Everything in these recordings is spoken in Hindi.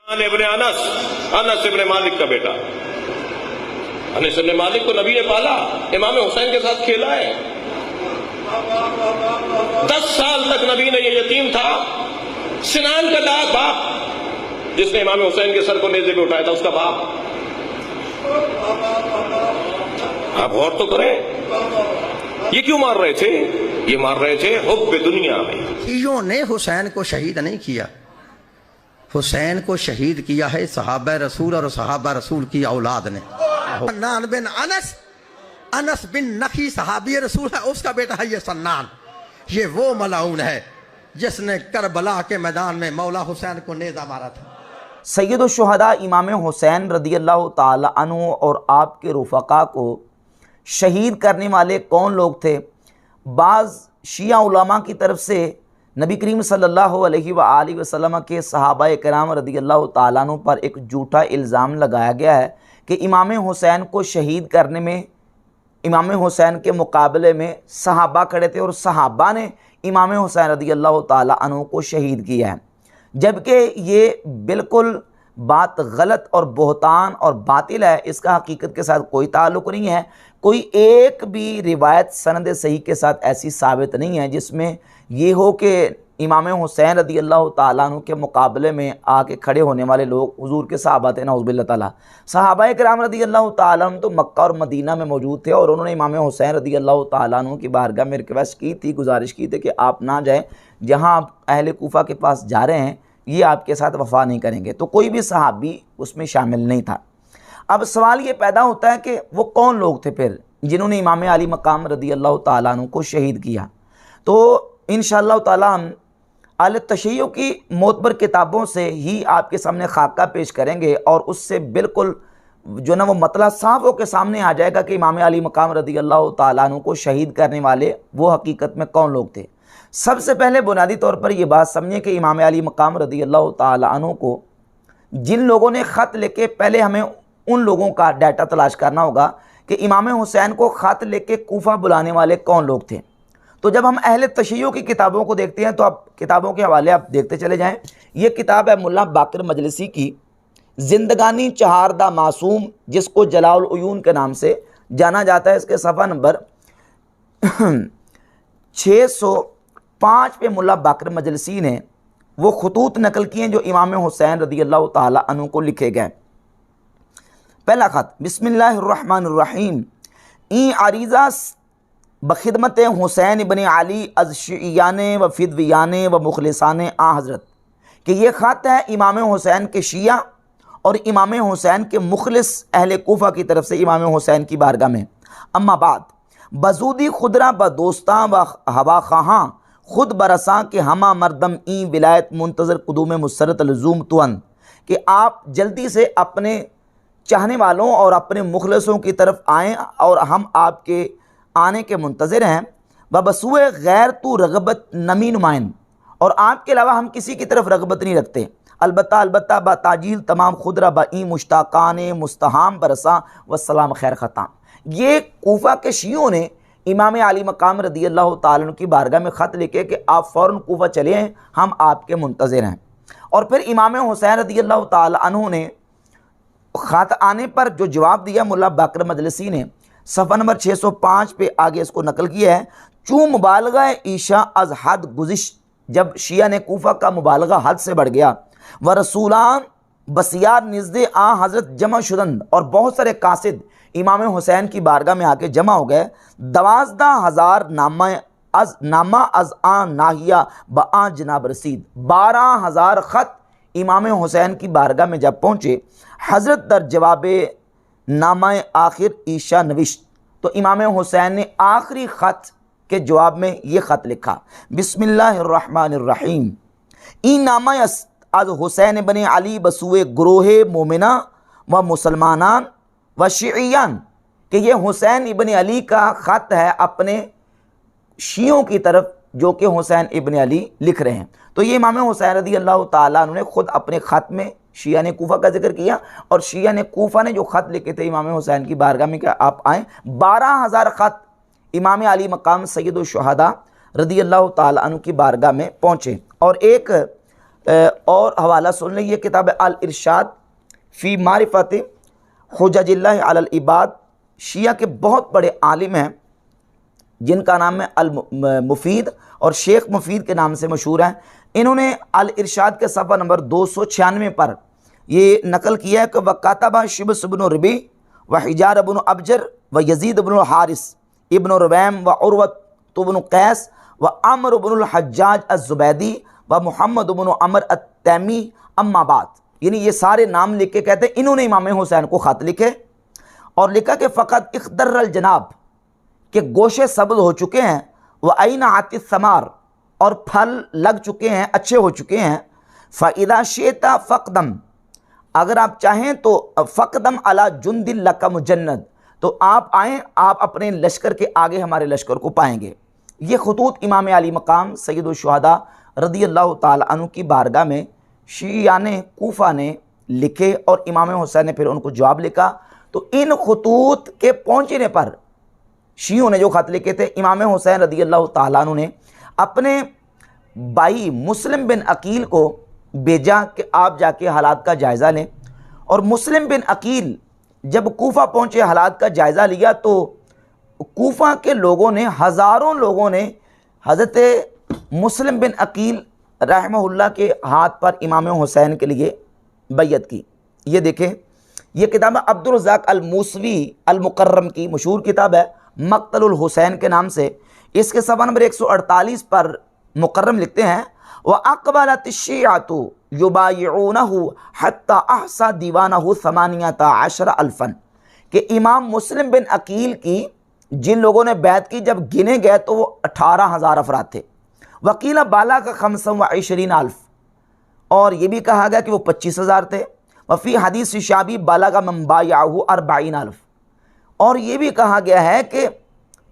इब्ने अनस, अनस इब्ने मालिक का बेटा। अनस इब्ने मालिक को नबी ने पाला, इमाम हुसैन के साथ खेला है। 10 साल तक नबी ने ये यतीम था। सिनान का दाग बाप, जिसने इमाम हुसैन के सर को नेज़े पे उठाया था, उसका बाप। आप गौर तो करें, ये क्यों मार रहे थे? ये मार रहे थे हुब्ब दुनिया में। शियों ने हुसैन को शहीद नहीं किया, हुसैन को शहीद किया है सहाबा रसूल और सहाबा रसूल की औलाद ने। सन्नान बिन अनस, अनस बिन नफी सहाबी रसूल है, उसका बेटा है ये सन्नान। ये वो मलाउन है जिसने करबला के मैदान में मौला हुसैन को नेज़ा मारा था। सैयद शुहदा इमाम हुसैन रदियल्लाहु ताला अन्हु और आपके रुफ़क़ा को शहीद करने वाले कौन लोग थे? बाज़ शिया उलमा की तरफ से नबी करीम सल्लल्लाहु अलैहि वसल्लम के सहाबाए किराम रदियल्लाहु ताला अन्हु पर एक झूठा इल्ज़ाम लगाया गया है कि इमाम हुसैन को शहीद करने में इमाम हुसैन के मुकाबले में सहाबा खड़े थे और सहाबा ने इमाम हुसैन रदियल्लाहु ताला अन्हु को शहीद किया है, जबकि ये बिल्कुल बात गलत और बहतान और बातिल है। इसका हकीकत के साथ कोई ताल्लुक़ नहीं है। कोई एक भी रिवायत सनद सही के साथ ऐसी साबित नहीं है जिसमें ये हो कि इमाम हुसैन रदियल्लाहु ताला अन्हु के मुकाबले में आके खड़े होने वाले लोग हुजूर के सहाबा थे। नऊज़ुबिल्लाह ताला, सहाबाए किराम रदियल्लाहु ताला अन्हु तो मक्का और मदीना में मौजूद थे और उन्होंने इमाम हुसैन रदियल्लाहु ताला अन्हु की बारगाह में रिक्वेस्ट की थी, गुजारिश की थी कि आप ना जाएँ, जहाँ आप अहले कूफा के पास जा रहे हैं ये आपके साथ वफ़ा नहीं करेंगे। तो कोई भी सहाबी उसमें शामिल नहीं था। अब सवाल ये पैदा होता है कि वो कौन लोग थे फिर जिन्होंने इमाम अली मकाम रदियल्लाहु ताला अन्हु को शहीद किया। तो इंशाअल्लाह ताला हम अल तशय्युअ की मोतबर किताबों से ही आपके सामने खाका पेश करेंगे और उससे बिल्कुल जो ना वो मतला साफ हो के सामने आ जाएगा कि इमाम अली मकाम रदियल्लाहु ताला अन्हु को शहीद करने वाले वो हकीकत में कौन लोग थे। सबसे पहले बुनियादी तौर पर यह बात समझें कि इमाम अली मकाम रदियल्लाहु ताला अन्हु को जिन लोगों ने ख़त लेके, पहले हमें उन लोगों का डाटा तलाश करना होगा कि इमाम हुसैन को ख़त लेके कूफा बुलाने वाले कौन लोग थे। तो जब हम अहले तशय्युअ की किताबों को देखते हैं तो आप किताबों के हवाले आप देखते चले जाएं। ये किताब है मुल्ला बाकर मजलिसी की ज़िंदगानी चहारदा मासूम, जिसको जलाउल उयून के नाम से जाना जाता है। इसके सफ़ा नंबर 605 पे मुल्ला बाकर मजलिसी ने वो खतूत नकल किए हैं जो इमाम हुसैन रदियल्लाहु ताला अन्हु को लिखे गए। पहला ख़त, बिस्मिल्लाहिर्रहमानिर्रहीम। ई अरीज़ा बखिदमत हुसैन इब्न अली अज़ शियान व फिदवियान व मुखलिसान आ हज़रत, कि ये ख़त है इमाम हुसैन के शिया और इमाम हुसैन के मुखलिस अहले कूफा की तरफ से इमाम हुसैन की बारगाह में। अम्मा बाद बजूदी खुदरा ब दोस्तां व हवा खां खुद बरसां के हमा मरदम ई विलायत मुंतज़र कुदूम मुसरत लज़ूम तुअन, कि आप जल्दी से अपने चाहने वालों और अपने मुखलसों की तरफ आएँ और हम आपके आने के मुंतज़र हैं। बबसूए गैर तू रगबत नमी नुमाइन, और आपके अलावा हम किसी की तरफ रगबत नहीं रखते। अलबत्ता बाताजील तमाम खुदरा बई मुश्ताकान मुस्तहाम बरसा वसलाम खैर ख़ताम। ये कूफा के शियों ने इमाम अली मकाम रदियल्लाहु ताला अन्हु की बारगाह में ख़त लिखे कि आप फ़ौरन कूफा चले हैं, हम आपके मुंतज़र हैं। और फिर इमाम हुसैन रदियल्लाहु ताला अन्हु ने ख़त आने पर जो जवाब दिया, मुल्ला बाकर मजलिसी ने सफ़ा नंबर 605 पे आगे इसको नकल किया है। चूँ मुबालगा ईशा अज़ हद गुज़िश, जब शिया ने कूफा का मुबालगा हद से बढ़ गया। व रसूलान बसियार निज़दे आ हज़रत जमा शुदन, और बहुत सारे कासिद इमाम हुसैन की बारगाह में आके जमा हो गए। 12,000 नामा अज़ आ नाहिया ब आ जनाब रसीद, 12,000 ख़त इमाम हुसैन की बारगाह में जब पहुँचे, हज़रत दर जवाब नामा आखिर ईशा नविश, तो इमाम हुसैन ने आखिरी ख़त के जवाब में ये ख़त लिखा, बिस्मिल्लाहिर्रहमानिर्रहीम। ई नामा अज़ हुसैन बने अली बसुए ग्रोहे मोमिना व मुसलमानान व शियान, कि ये हुसैन इब्न अली का ख़त है अपने शियों की तरफ, जो कि हुसैन इब्न अली लिख रहे हैं। तो ये इमाम हुसैन रदियल्लाहु ताला अन्हु ने ख़ुद अपने ख़त में शिया ने कूफा का जिक्र किया और शिया ने कूफा ने जो ख़त लिखे थे इमाम हुसैन की बारगाह में कि आप आएँ। 12,000 ख़त इमाम अली मकाम सैयद शुहदा रदियल्लाहु ताला अन्हु की बारगाह में पहुँचे। और एक और हवाला सुन लें, ये किताब अल इरशाद फ़ी मारिफत हुज्जतिल्लाह अलल इबाद, शिया के बहुत बड़े आलिम हैं जिनका नाम है अल मुफीद और शेख मुफीद के नाम से मशहूर हैं। इन्होंने अल इरशाद के सफ़ा नंबर 296 पर ये नकल किया है कि वकातबा शिब्स इब्न रबी व हिजार इब्न अबजर व यजीद इब्न हारिस इब्न रुवैम व उर्वत इब्न कैस व अमर इब्न हज्जाज अज़्ज़ुबैदी व मुहम्मद इब्न अमर अत-तैमी अम्मा बाद, यानी ये सारे नाम लिख के कहते हैं इन्होंने इमाम हुसैन को ख़त लिखे और लिखा कि फ़क़त इख्दर्रल जनाब, के गोशे सब्ज़ हो चुके हैं, व आईना आतिस समार, और फल लग चुके हैं, अच्छे हो चुके हैं। फ़इदा शेता फ़क़दम, अगर आप चाहें तो फ़क़दम अला जुंदिल लका मुजन्नद, तो आप आएँ, आप अपने लश्कर के आगे हमारे लश्कर को पाएंगे। ये खतूत इमाम अली मकाम सैयदुल शुहदा रज़ियल्लाहु ताला अन्हु की बारगाह में शियाने कूफा ने लिखे और इमाम हुसैन ने फिर उनको जवाब लिखा। तो इन खतूत के पहुँचने पर शियों ने जो ख़त लिखे थे, इमाम हुसैन रज़ियल्लाहु ताला अन्हु ने अपने भाई मुस्लिम बिन अकील को भेजा कि आप जाके हालात का जायज़ा लें। और मुस्लिम बिन अकील जब कूफा पहुँचे, हालात का जायज़ा लिया, तो कूफा के लोगों ने, हज़ारों लोगों ने हज़रत मुस्लिम बिन अकील रहमहुल्लाह के हाथ पर इमाम हुसैन के लिए बैयत की। ये देखें, ये किताब अब्दुल रज़्ज़ाक़ अल मूसवी अल मुकर्रम की मशहूर किताब है मक़तलुल हुसैन के नाम से। इसके सफ़ा नंबर 148 पर मुकर्रम लिखते हैं, व अक़बलत शियअतु युबायिऊनहु हत्ता अहसा दीवानहु 18 अल्फ़न, कि इमाम मुस्लिम बिन अकील की जिन लोगों ने बैत की जब गिने गए तो वो 18,000 अफराद थे। वकीला बाला का 25 अल्फ़, और ये भी कहा गया कि वो 25,000 थे। वफ़ी हदीस शाबी बाला का मंबायाहु 40 अल्फ़, और ये भी कहा गया है कि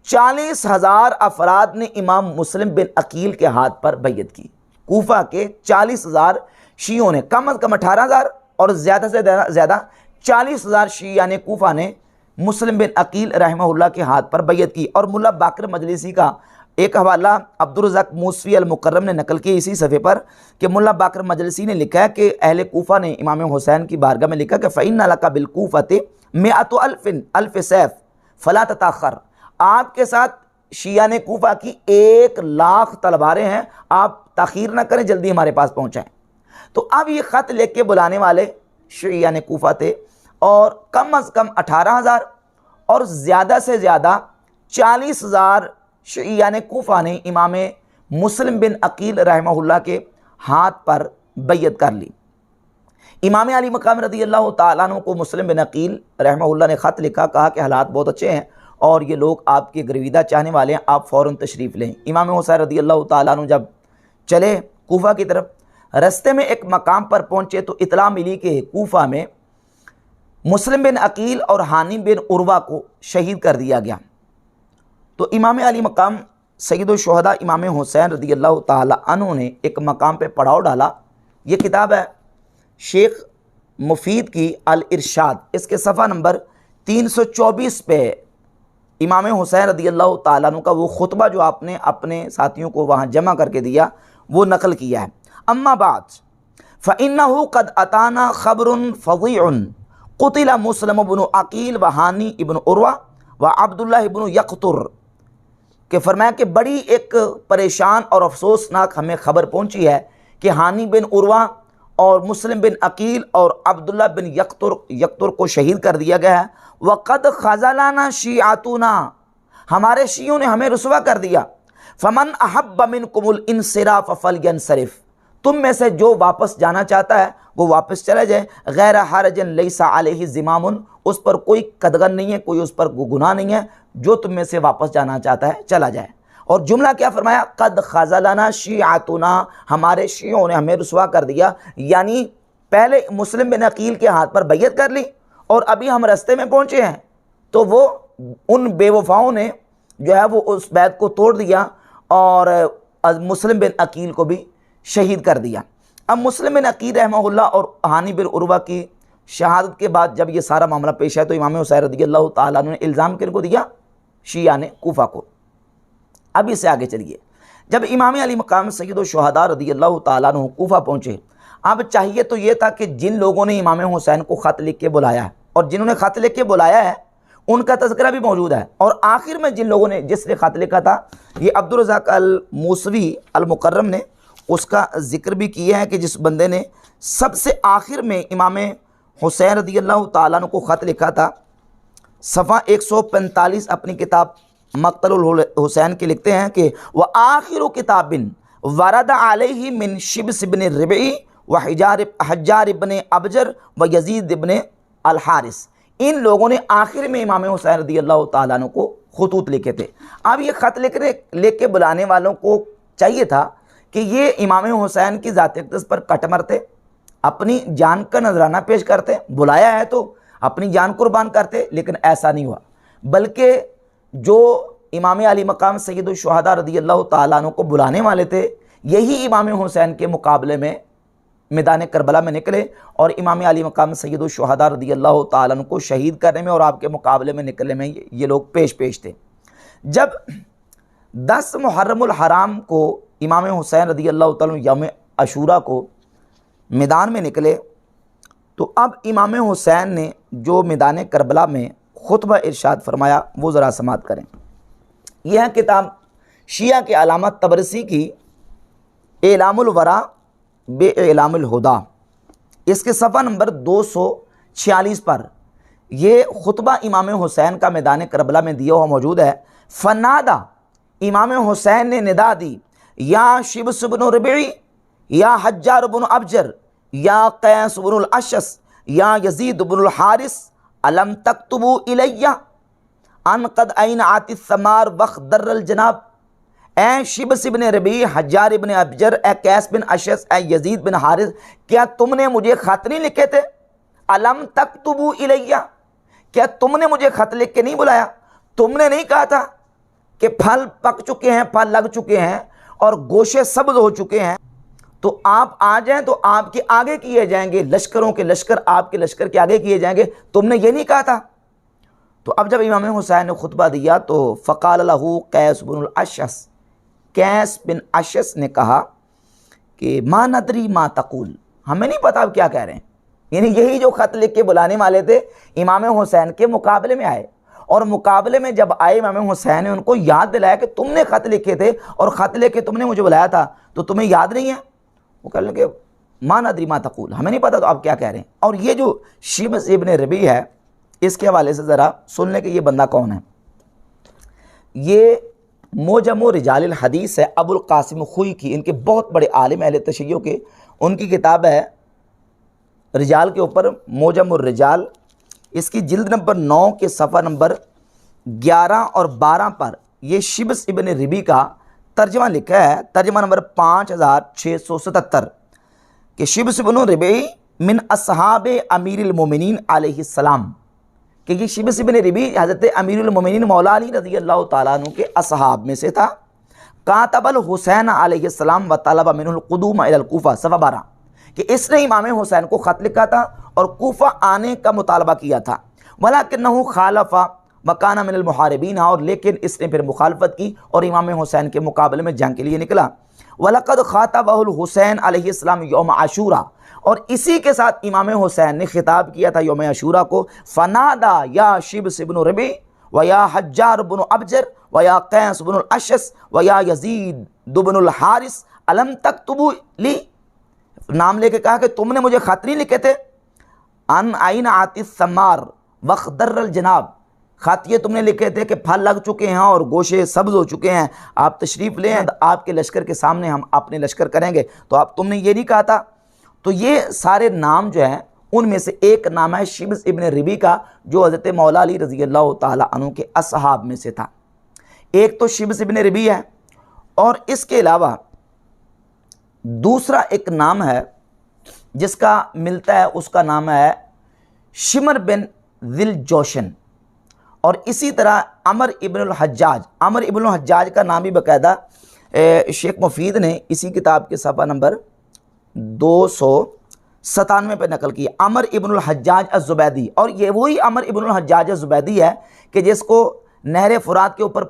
40,000 अफराद ने इमाम मुस्लिम बिन अकील के हाथ पर बैयत की। कूफा के 40,000 शियों ने, कम अज़ कम 18,000 और ज़्यादा से ज़्यादा 40,000 शिया ने कूफा ने मुस्लिम बिन अकील रहमहुल्लाह के हाथ पर बैयत की। और मुल्ला बाकर मजलिसी का एक हवाला अब्दुल रज़्ज़ाक़ मूसवी अल मुकर्रम ने नकल किया इसी सफ़े पर कि मुल्ला बाकर मजलिसी ने लिखा है कि अहले कूफा ने इमाम हुसैन की बारगाह में लिखा कि फ़इन्ना लका बिल कूफ़ति मिअतु अल्फ़ सैफ़ फ़ला तताख़र, आपके साथ शिया ने कूफा की 1,00,000 तलवारें हैं, आप ताख़ीर ना करें, जल्दी हमारे पास पहुँचाएँ। तो अब ये ख़त लेके के बुलाने वाले शिया ने कूफा थे, और कम अज़ कम 18,000 और ज़्यादा से ज़्यादा 40,000 शिया ने कूफा ने इमाम मुस्लिम बिन अकील रहमहुल्लाह के हाथ पर बैयत कर ली। इमाम अली मकाम रज़ियल्लाहु ताला अन्हु को मुस्लिम बिन अकील रहमहुल्लाह ने ख़त लिखा, कहा कि हालात बहुत अच्छे हैं और ये लोग आपके गर्विदा चाहने वाले हैं, आप फ़ौरन तशरीफ़ लें। इमाम हुसैन रज़ियल्लाहु ताला अन्हु जब चले कूफा की तरफ, रास्ते में एक मकाम पर पहुँचे तो इतला मिली कि कूफा में मुस्लिम बिन अकील और हानी बिन उर्वा को शहीद कर दिया गया। तो इमाम अली मकाम सैयदुल शुहदा इमाम हुसैन रज़ियल्लाहु ताला अन्हु ने एक मकाम पे पड़ाव डाला। ये किताब है शेख मुफीद की अल इरशाद, इसके सफ़ा नंबर 324 पे इमाम हुसैन रज़ियल्लाहु ताला अन्हु का वो खुतबा जो आपने अपने साथियों को वहाँ जमा करके दिया वो नकल किया है। अम्मा बाद फ़इन्नहु क़द अताना ख़बरुन फ़ज़ीउन क़ुतिला मुस्लिम इब्न अकील व हानी इब्न उर्वा व अब्दुल्लाह इब्न यक़्तुर, के फरमाया कि बड़ी एक परेशान और अफसोसनाक हमें ख़बर पहुँची है कि हानी बिन उर्वा और मुस्लिम बिन अकील और अब्दुल्लाह बिन यक़्तुर को शहीद कर दिया गया है। वक़द ख़ज़लाना शियातुना, हमारे शियों ने हमें रुसवा कर दिया। फ़मन अहब्ब मिनकुमुल इंसिराफ़ फ़लयंसरिफ़, तुम में से जो वापस जाना चाहता है वो वापस चला जाए। गैर हरजन लैसा अलैहि ज़िमामुन, उस पर कोई कदगन नहीं है, कोई उस पर गुनाह नहीं है, जो तुम में से वापस जाना चाहता है चला जाए। और जुमला क्या फरमाया, कद ख़ज़लना शियातुना, हमारे शियों ने हमें रुसवा कर दिया, यानी पहले मुस्लिम बिन अकील के हाथ पर बैयत कर ली और अभी हम रास्ते में पहुँचे हैं तो वो उन बेवफाओं ने जो है वो उस बैत को तोड़ दिया और मुस्लिम बिन अकील को भी शहीद कर दिया। अब मुस्लिम बिन अकील रहमहुल्लाह और हानी बिन उर्वा की शहादत के बाद जब ये सारा मामला पेश आया तो इमाम हुसैन रज़ियल्लाहु ताला अन्हु ने इल्ज़ाम किनको दिया, शिया ने कूफा को। अब इससे आगे चलिए, जब इमाम अली मकाम सैयदुल शुहदा रज़ियल्लाहु ताला अन्हु कूफा पहुँचे अब चाहिए तो ये था कि जिन लोगों ने इमाम हुसैन को ख़त लिख के बुलाया है और जिन्होंने ख़त लिख के बुलाया है उनका तज़किरा भी मौजूद है, और आखिर में जिन लोगों ने जिसने ख़त लिखा था ये अब्दुल रज़ाक अल मूसवी अल मुकर्रम ने उसका ज़िक्र भी किया है कि जिस बंदे ने सबसे आखिर में इमाम हुसैन रज़ियल्लाहु ताला अन्हु को ख़त लिखा था। सफ़ा 145 अपनी किताब मक़तलुल हुसैन के लिखते हैं कि वह आखिर किताबिन वरद अलैहि मिन शिब्स इब्न रबी व हज्जार इब्न अबजर व यजीद इब्न अल हारिस, इन लोगों ने आखिर में इमाम हुसैन रज़ियल्लाहु ताला अन्हु को खुतूत लिखे थे। अब ये ख़त लिख के बुलाने वालों को चाहिए था कि ये इमाम हुसैन की ज़ात अक़दस पर कट मरते, अपनी जान का नजराना पेश करते, बुलाया है तो अपनी जान कुर्बान करते, लेकिन ऐसा नहीं हुआ, बल्कि जो इमाम अली मकाम सैयदुल शुहदा रज़ियल्लाहु ताला अन्हु को बुलाने वाले थे यही इमाम हुसैन के मुकाबले में मैदान करबला में निकले और इमाम अली मकाम सैयदुल शुहदा रज़ियल्लाहु ताला अन्हु को शहीद करने में और आपके मुकाबले में निकलने में ये लोग पेश थे। जब 10 मुहर्रमुल हराम को इमाम हुसैन रज़ियल्लाहु ताला अन्हु यौम अशूरा को मैदान में निकले, तो अब इमाम हुसैन ने जो मैदान करबला में खुतबा इरशाद फरमाया वो ज़रा समात करें। यह किताब शिया के अलामत तबरसी की एलामुल वरा बे एलामुल हुदा, इसके सफ़ा नंबर 246 पर ये खुतबा इमाम हुसैन का मैदान करबला में दिया हुआ मौजूद है। फनादा, इमाम हुसैन ने निदा दी, या शिब्स इब्न रबी, या हज्जार इब्न अबजर, या कैस इब्न अशस, या यजीद इब्न हारिस, अलम तक्तुबू इलैया अन कद ऐन आतिस समार वक़्त दर्रल जनाब। ए शिब्स इब्न रबी, हज्जार इब्न अबजर, ए कैस बिन अशस, ए यजीद बिन हारिस, क्या तुमने मुझे ख़त नहीं लिखे थे? अलम तक्तुबू इलैया, क्या तुमने मुझे ख़त लिख के नहीं बुलाया? तुमने नहीं कहा था कि फल पक चुके हैं, फल लग चुके हैं और गोशे सब्ज़ हो चुके हैं, तो आप आ जाएं तो आपके आगे किए जाएंगे, लश्करों के लश्कर आपके लश्कर के आगे किए जाएंगे, तुमने ये नहीं कहा था? तो अब जब इमाम हुसैन ने खुतबा दिया तो फ़क़ाल लहू कैस बिन अशस, कैस बिन अशस ने कहा कि मा नदरी मा तक़ूल, हमें नहीं पता आप क्या कह रहे हैं। यानी यही जो ख़त लिख के बुलाने वाले थे इमाम हुसैन के मुकाबले में आए, और मुकाबले में जब आए इमाम हुसैन ने उनको याद दिलाया कि तुमने ख़त लिखे थे और ख़त लिख के तुमने मुझे बुलाया था, तो तुम्हें याद नहीं है? वो कहने लगे मा नदरी मा तक़ूल, हमें नहीं पता तो आप क्या कह रहे हैं। और ये जो शिब्स इब्न रबी है इसके हवाले से ज़रा सुन लें कि ये बंदा कौन है। ये मोजम रिजाल हदीस है, अबुल कासिम खुई की, इनके बहुत बड़े आलिम अहले तशय्युह के, उनकी किताब है रिजाल के ऊपर मोजम रिजाल। इसकी जिल्द नंबर 9 के सफ़ा नंबर 11 और 12 पर यह शिब्स इब्न रबी का तर्जमा लिखा है, तर्जमा नंबर 5677 कि शिब्स इब्न रबी मिन अस्हाब अमीरुल मोमिनीन अलैहिस्सलाम, कि ये शिब्स इब्न रबी हज़रत अमीरुल मोमिनीन मौला अली रज़ियल्लाहु ताला अन्हु के असहाब में से था। कातबल हुसैन अलैहिस्सलाम व तलबा मिनहुल क़ुदूम इलल कूफ़ा, सफ़ा 12, कि इसने इमाम हुसैन को ख़त लिखा था और कूफ़ा आने का मुतालबा किया था। वलाकिन्नहु खालफ़ा वकाना मिनल मुहारिबीन, और लेकिन इसने फिर मुखालफत की और इमाम हुसैन के मुकाबले में जंग के लिए निकला। वलक़द ख़ातबहुल हुसैन अलैहिस्सलाम यौम आशूरा, और इसी के साथ इमाम हुसैन ने खिताब किया था यौम आशूरा को, फ़नादा या शिब्स इब्न रबी व या हज्जार इब्न अबजर व या कैस इब्न अशस व या यजीद इब्न हारिस अलम तक्तुबू ली, नाम लेके कहा कि तुमने मुझे ख़त नहीं लिखे थे? अन आइन आतिस समार वक़्त दर्रल जनाब, ख़त ये तुमने लिखे थे कि फल लग चुके हैं और गोशे सब्ज़ हो चुके हैं, आप तशरीफ़ लें, आपके लश्कर के सामने हम अपने लश्कर करेंगे, तो आप तुमने ये नहीं कहा था। तो ये सारे नाम जो हैं उनमें से एक नाम है शिब्स इब्न रबी का, जो हज़रत मौला अली रज़ियल्लाहु ताला अन्हु के असहाब में से था। एक तो शिब्स इब्न रबी है, और इसके अलावा दूसरा एक नाम है जिसका मिलता है, उसका नाम है शिमर बिन ज़िल जोशन, और इसी तरह अमर इब्नुल हज्जाज। अमर इब्नुल हज्जाज का नाम भी बाकायदा शेख मुफीद ने इसी किताब के सफ़ा नंबर 297 पे नकल किया, अमर इब्नुल हज्जाज अज़्ज़ुबैदी। और ये वही अमर इब्नुल हज्जाज अज़्ज़ुबैदी है कि जिसको नहर फ़ुरात के ऊपर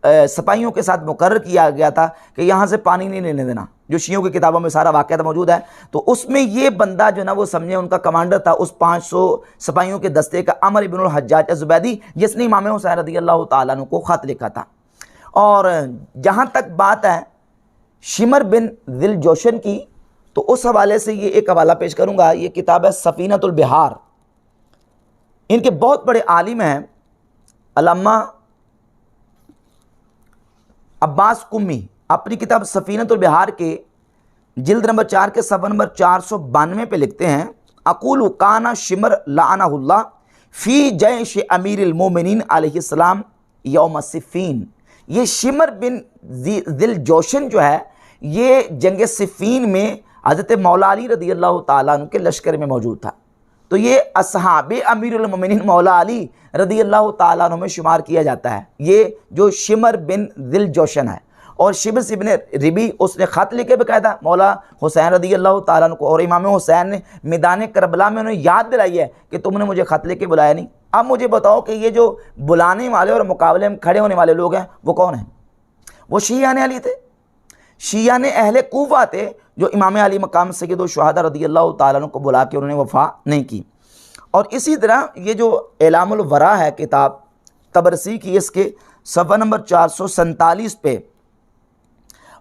सिपाहियों के साथ मुकर्रर किया गया था कि यहाँ से पानी नहीं लेने देना, जो शियों की किताबों में सारा वाक़या मौजूद है। तो उसमें ये बंदा जो ना वो समझे उनका कमांडर था उस 500 सिपाहियों के दस्ते का, अमर इब्नुल हज्जाज अज़ुबैदी, जिसने इमाम हुसैन रज़ियल्लाहु ताला अन्हु को ख़त लिखा था। और जहाँ तक बात है शिमर बिन दिल जोशन की, तो उस हवाले से ये एक हवाला पेश करूँगा। ये किताब है सफ़ीनतुल बिहार। इनके बहुत बड़े आलिम हैं अल्लामा अब्बास कुम्मी, अपनी किताब सफ़ीनतुल बिहार के जिल्द नंबर 4 के सफ़ा नंबर 492 पे लिखते हैं, अक़ूलु काना शिमर लाअनहुल्लाह फ़ी जैश अमीरुल मोमिनीन अलैहिस्सलाम यौम सिफ़ीन। ये शिमर बिन दिल जोशन जो है ये जंग सिफ़ीन में हज़रत मौला अली रज़ियल्लाहु ताला अन्हु के लश्कर में मौजूद था। तो ये अस्हाबे अमीरुल मोमिनीन मौला अली रज़ियल्लाहु ताला अन्हु में शुमार किया जाता है, ये जो शिमर बिन दिल जोशन है। और शिब्स इब्न रिबी उसने ख़त लिखे बाकायदा मौला हुसैन रज़ियल्लाहु ताला अन्हु को, और इमाम हुसैन ने मैदान करबला में उन्हें याद दिलाई है कि तुमने मुझे ख़त लिखे बुलाया नहीं। अब मुझे बताओ कि ये जो बुलाने वाले और मुकाबले में खड़े होने वाले लोग हैं वो कौन हैं? वो शियाने अली थे, शियाने अहले कूफा थे, जो इमाम अली मकाम सय्यदुल शुहदा रज़ियल्लाहु ताला अन्हु को बुला के उन्होंने वफ़ा नहीं की। और इसी तरह ये जो एलामुल वरा है किताब तबरसी की, इसके सफ़ा नंबर 447 पे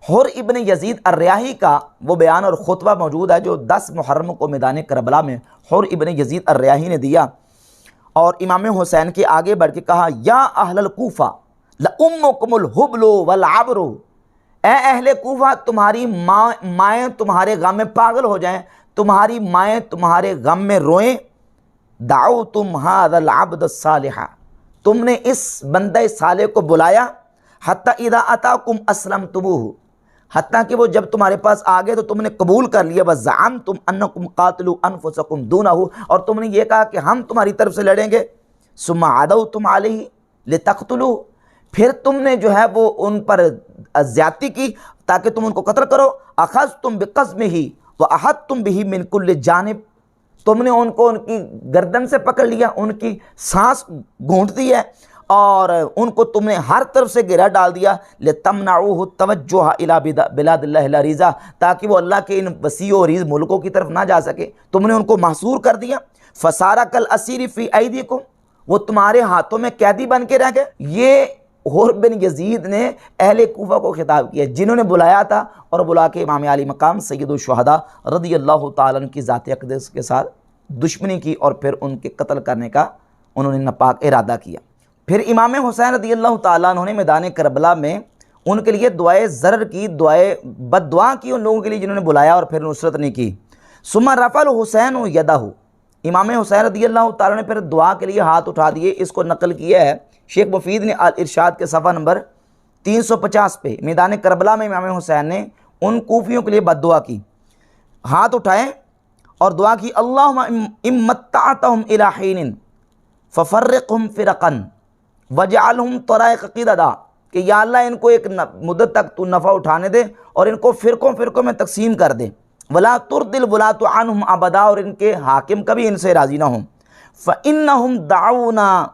हुर इब्न यजीद अर्रयाही का वो बयान और खुतबा मौजूद है जो 10 मुहर्रम को मैदान करबला में हुर इब्न यजीद अर्रयाही ने दिया। और इमाम हुसैन के आगे बढ़ के कहा, या अहलल कूफा लउम्मुकुमुल हुब्लु वल अब्रु, ए अहले कूफा तुम्हारी माएँ तुम्हारे गम में पागल हो जाएं, तुम्हारी माएँ तुम्हारे गम में रोएं। दाऊ तुम हादल अब्द सालिहा, तुमने इस बंदे साले को बुलाया। हत्ता इदा अताकुम अस्लम तुबूहु, हत्ता कि वो जब तुम्हारे पास आ गए तो तुमने कबूल कर लिया। बस ज़अम तुम अन्नकुम कातिलु अनफुसकुम दूनहु, और तुमने ये कहा कि हम तुम्हारी तरफ से लड़ेंगे। सुम्मा अदौ तुम अलैहि लितक़तुलू, फिर तुमने जो है वो उन पर ज़्यादती की ताकि तुम उनको कत्ल करो। अखज़ तुम बिक़स्मिही व अहद तुम बिही मिन कुल्लि जानिब, तुमने उनको उनकी गर्दन से पकड़ लिया, उनकी सांस घूंट दी है और उनको तुमने हर तरफ से घेरा डाल दिया। लितमनऊहु तवज्जुह इला बिलादिल्लाहिल अरीज़ा, ताकि वो अल्लाह के इन वसी और अरीज़ मुल्कों की तरफ ना जा सके। तुमने उनको महसूर कर दिया। फसारा कल असीरी फ़ी ऐदीकुम, वो तुम्हारे हाथों में कैदी बन के रह गए। ये हुर बिन यजीद ने अहले कूफा को खिताब किया जिन्होंने बुलाया था, और बुला के इमाम अली मकाम सय्यदुल शुहदा रज़ियल्लाहु ताला अन्हु की ज़ात अक़दस के साथ दुश्मनी की और फिर उनके कत्ल करने का उन्होंने नापाक इरादा किया। फिर इमाम हुसैन रज़ियल्लाहु ताला अन्हु ने मैदान करबला में उनके लिए दुआए ज़रर की, दुआए बद्दुआ की उन लोगों के लिए जिन्होंने बुलाया और फिर नुसरत नहीं की। सुम्मा रफ़ल हुसैन यदहु, इमाम हुसैन रज़ियल्लाहु ताला ने फिर दुआ के लिए हाथ उठा दिए। इसको नकल किया है शेख मुफीद ने अल इरशाद के सफ़ा नंबर 350 पे। मैदान करबला में इमाम हुसैन ने उन कूफियों के लिए बद्दुआ की, हाथ उठाए और दुआ की, अल्लाहुम्मा इम्मत्तअतहुम इला हीनिन फफ़र्रिक़हुम फ़िरक़न वजअलहुम तराइक़ क़िददा, कि या अल्लाह इनको एक मुद्दत तक तू नफ़ा उठाने दे और इनको फ़िरक़ों में तकसीम कर दे। वला तुरदिल वलातु अन्हुम अबदा, और इनके हाकिम कभी इनसे राज़ी ना हों। फ़इन्नहुम दअऊना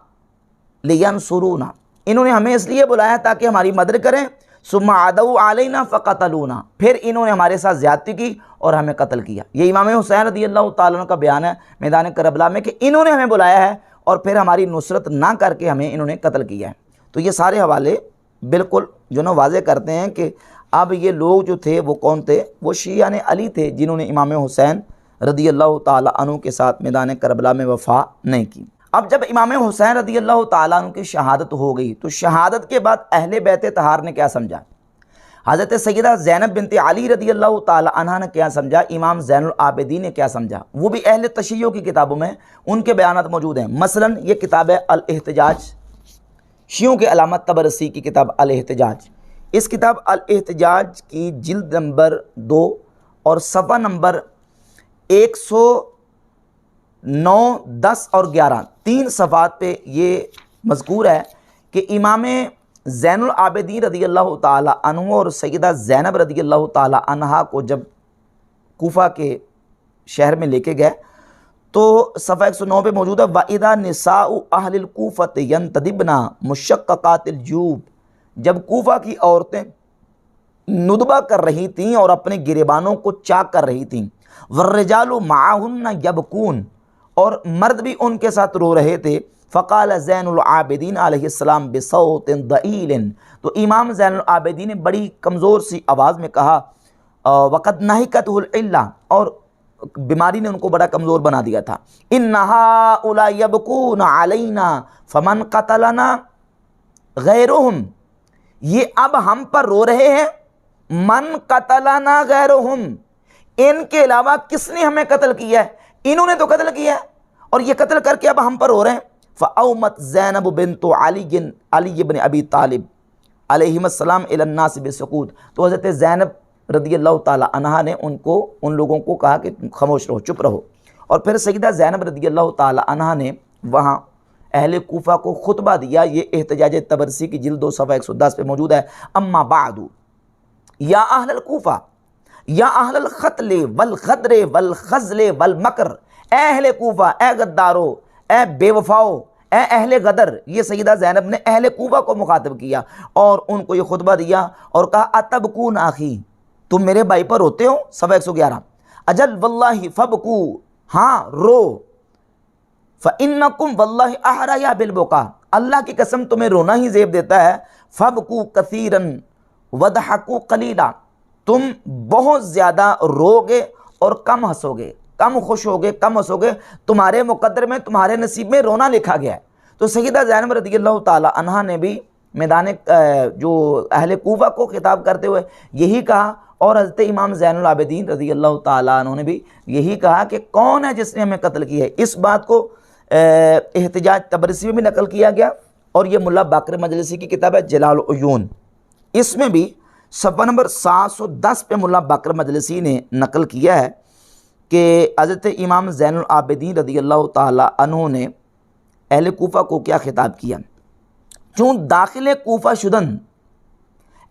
लियंसुरूना, इन्होंने हमें इसलिए बुलाया ताकि हमारी मदद करें। सुम्मा अदऊ अलैना फ़क़तलूना, फिर इन्होंने हमारे साथ ज़्यादती की और हमें कत्ल किया। ये इमाम हुसैन रज़ियल्लाहु ताला अन्हु का बयान है मैदान करबला में कि इन्होंने हमें बुलाया है और फिर हमारी नुसरत ना करके हमें इन्होंने कत्ल किया है। तो ये सारे हवाले बिल्कुल जो ना वाज़े करते हैं कि अब ये लोग जो थे वो कौन थे? वो शियाने अली थे जिन्होंने इमाम हुसैन रज़ियल्लाहु ताला अन्हु के साथ मैदान करबला में वफ़ा नहीं की। अब जब इमाम हुसैन रज़ियल्लाहु ताला अन्हु की शहादत हो गई तो शहादत के बाद अहले बैत तहार ने क्या समझा? हज़रत सैयदा ज़ैनब बिनत अली रज़ियल्लाहु ताला अन्हा ने क्या समझा? इमाम ज़ैनुल आबिदीन ने क्या समझा? वो भी अहले तशय्यो की किताबों में उनके बयानात मौजूद हैं। मसलन ये किताब है अल एहतिजाज, शियों के अलामत तबरसी की किताब अल एहतिजाज। इस किताब अल एहतिजाज की जिल्द नंबर 2 और सफ़ा नंबर 109, 10 और 11 3 सफ़ात पे ये मज़कूर है कि इमाम ज़ैनुल आबिदीन रज़ियल्लाहु ताला अन्हु और सैयदा ज़ैनब रज़ियल्लाहु ताला अन्हा को जब कूफा के शहर में लेके गए तो सफ़ा 109 पे मौजूद है, वाइदा निसाउ अहलिल कूफत यंतदिबना मुशक्क़क़ातिल जूब, जब कूफा की औरतें नुदबा कर रही थीं और अपने गिरेबानों को चाक कर रही थीं, वर्रिजालु माहुन्ना यबकून, और मर्द भी उनके साथ रो रहे थे। फ़क़ाल ज़ैनुल आबिदीन अलैहिस्सलाम बिसौतिन दईलिन, तो इमाम ज़ैनुल आबिदीन ने बड़ी कमज़ोर सी आवाज़ में कहा, वक़द नहिकतहुल इल्ला, और बीमारी ने उनको बड़ा कमज़ोर बना दिया था। इन्नहा उला यबकून अलैना फमन क़तलना गैरुहुम, ये अब हम पर रो रहे हैं, मन क़तलना गैरुहुम, इनके अलावा किसने हमें कत्ल किया है, इन्होंने तो कत्ल किया है और ये कत्ल करके अब हम पर रो रहे हैं। फ़अौमत ज़ैनब बिन्तु अली इब्न अबी तालिब अलैहिस्सलाम इलन नास बिसुकूत, तो हज़रत ज़ैनब रदियल्लाहु ताला अन्हा ने उन लोगों को कहा कि खामोश रहो, चुप रहो। और फिर सैयदा ज़ैनब रदियल्लाहु ताला अन्हा ने वहाँ अहले कूफा को खुतबा दिया। ये एहतजाज तबरसी की जिल्द 2 सफ़ा 110 पे मौजूद है। अम्मा बादू या अहलल कूफा या अहलल ख़त्ल वल ग़द्र वल ख़ज़ल वल मकर, ए अहले कूफा, ए गद्दारो, ए बेवफाओ, ए अहले गदर, ये सैयदा ज़ैनब ने अहले कूफा को मुखातब किया और उनको ये खुतबा दिया और कहा, अतबकून आखी, तुम मेरे भाई पर रोते हो, सफ़ा 111, अजल वल्लाहि फबकू, हाँ रो, फ़इन्नकुम वल्लाहि अहरा बिलबुका, अल्लाह की कसम तुम्हें रोना ही ज़ेब देता है। फबकू कसीरन वदहकू कलीला, तुम बहुत ज़्यादा रोगे और कम हंसोगे, कम खुश होगे, कम हंसोगे, तुम्हारे मुकद्दर में, तुम्हारे नसीब में रोना लिखा गया है। तो सैयदा ज़ैनब रज़ियल्लाहु ताला अन्हा ने भी मैदान जो अहले कूफा को खिताब करते हुए यही कहा, और हज़रत इमाम ज़ैनुल आबिदीन रज़ियल्लाहु ताला अन्हु ने भी यही कहा कि कौन है जिसने हमें कत्ल किया है। इस बात को एहतजाज तबरसी में भी नकल किया गया और ये मुल्ला बाकर मजलिसी की किताब है जलालुल उयून, इसमें भी सफ़ा नंबर 710 पे मुल्ला बाकर मजलिसी ने नकल किया है कि हज़रत इमाम ज़ैनुल आबिदीन रज़ियल्लाहु ताला अन्हु ने अहले कूफा को क्या खिताब किया। चूँ दाखिल कूफा शुदन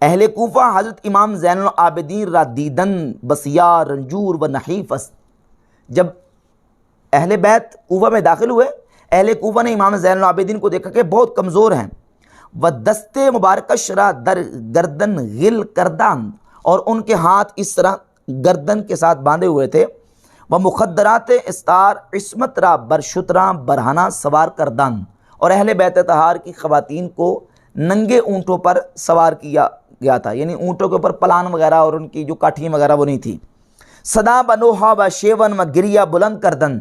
अहले कूफा हज़रत इमाम ज़ैनुल आबिदीन रादीदन बसिया रंजूर व नहीफ़स, जब अहले बैत कूफा में दाखिल हुए, अहले कूफा ने इमाम ज़ैनुल आबिदीन को देखा कि बहुत कमज़ोर हैं, व दस्ते मुबारक शरा दर गर्दन गिल करदान, और उनके हाथ इस तरह गर्दन के साथ बांधे हुए थे, व मुखद्दरात इस्तार इस्मत रा बरशुतरा बरहाना सवार करदान, और अहले बैत तहार की ख़वातीन को नंगे ऊँटों पर सवार किया गया था, यानी ऊँटों के ऊपर पलान वगैरह और उनकी जो काठियाँ वगैरह वो नहीं थी। सदा बनोहा व शेवन व गिरिया बुलंद करदन,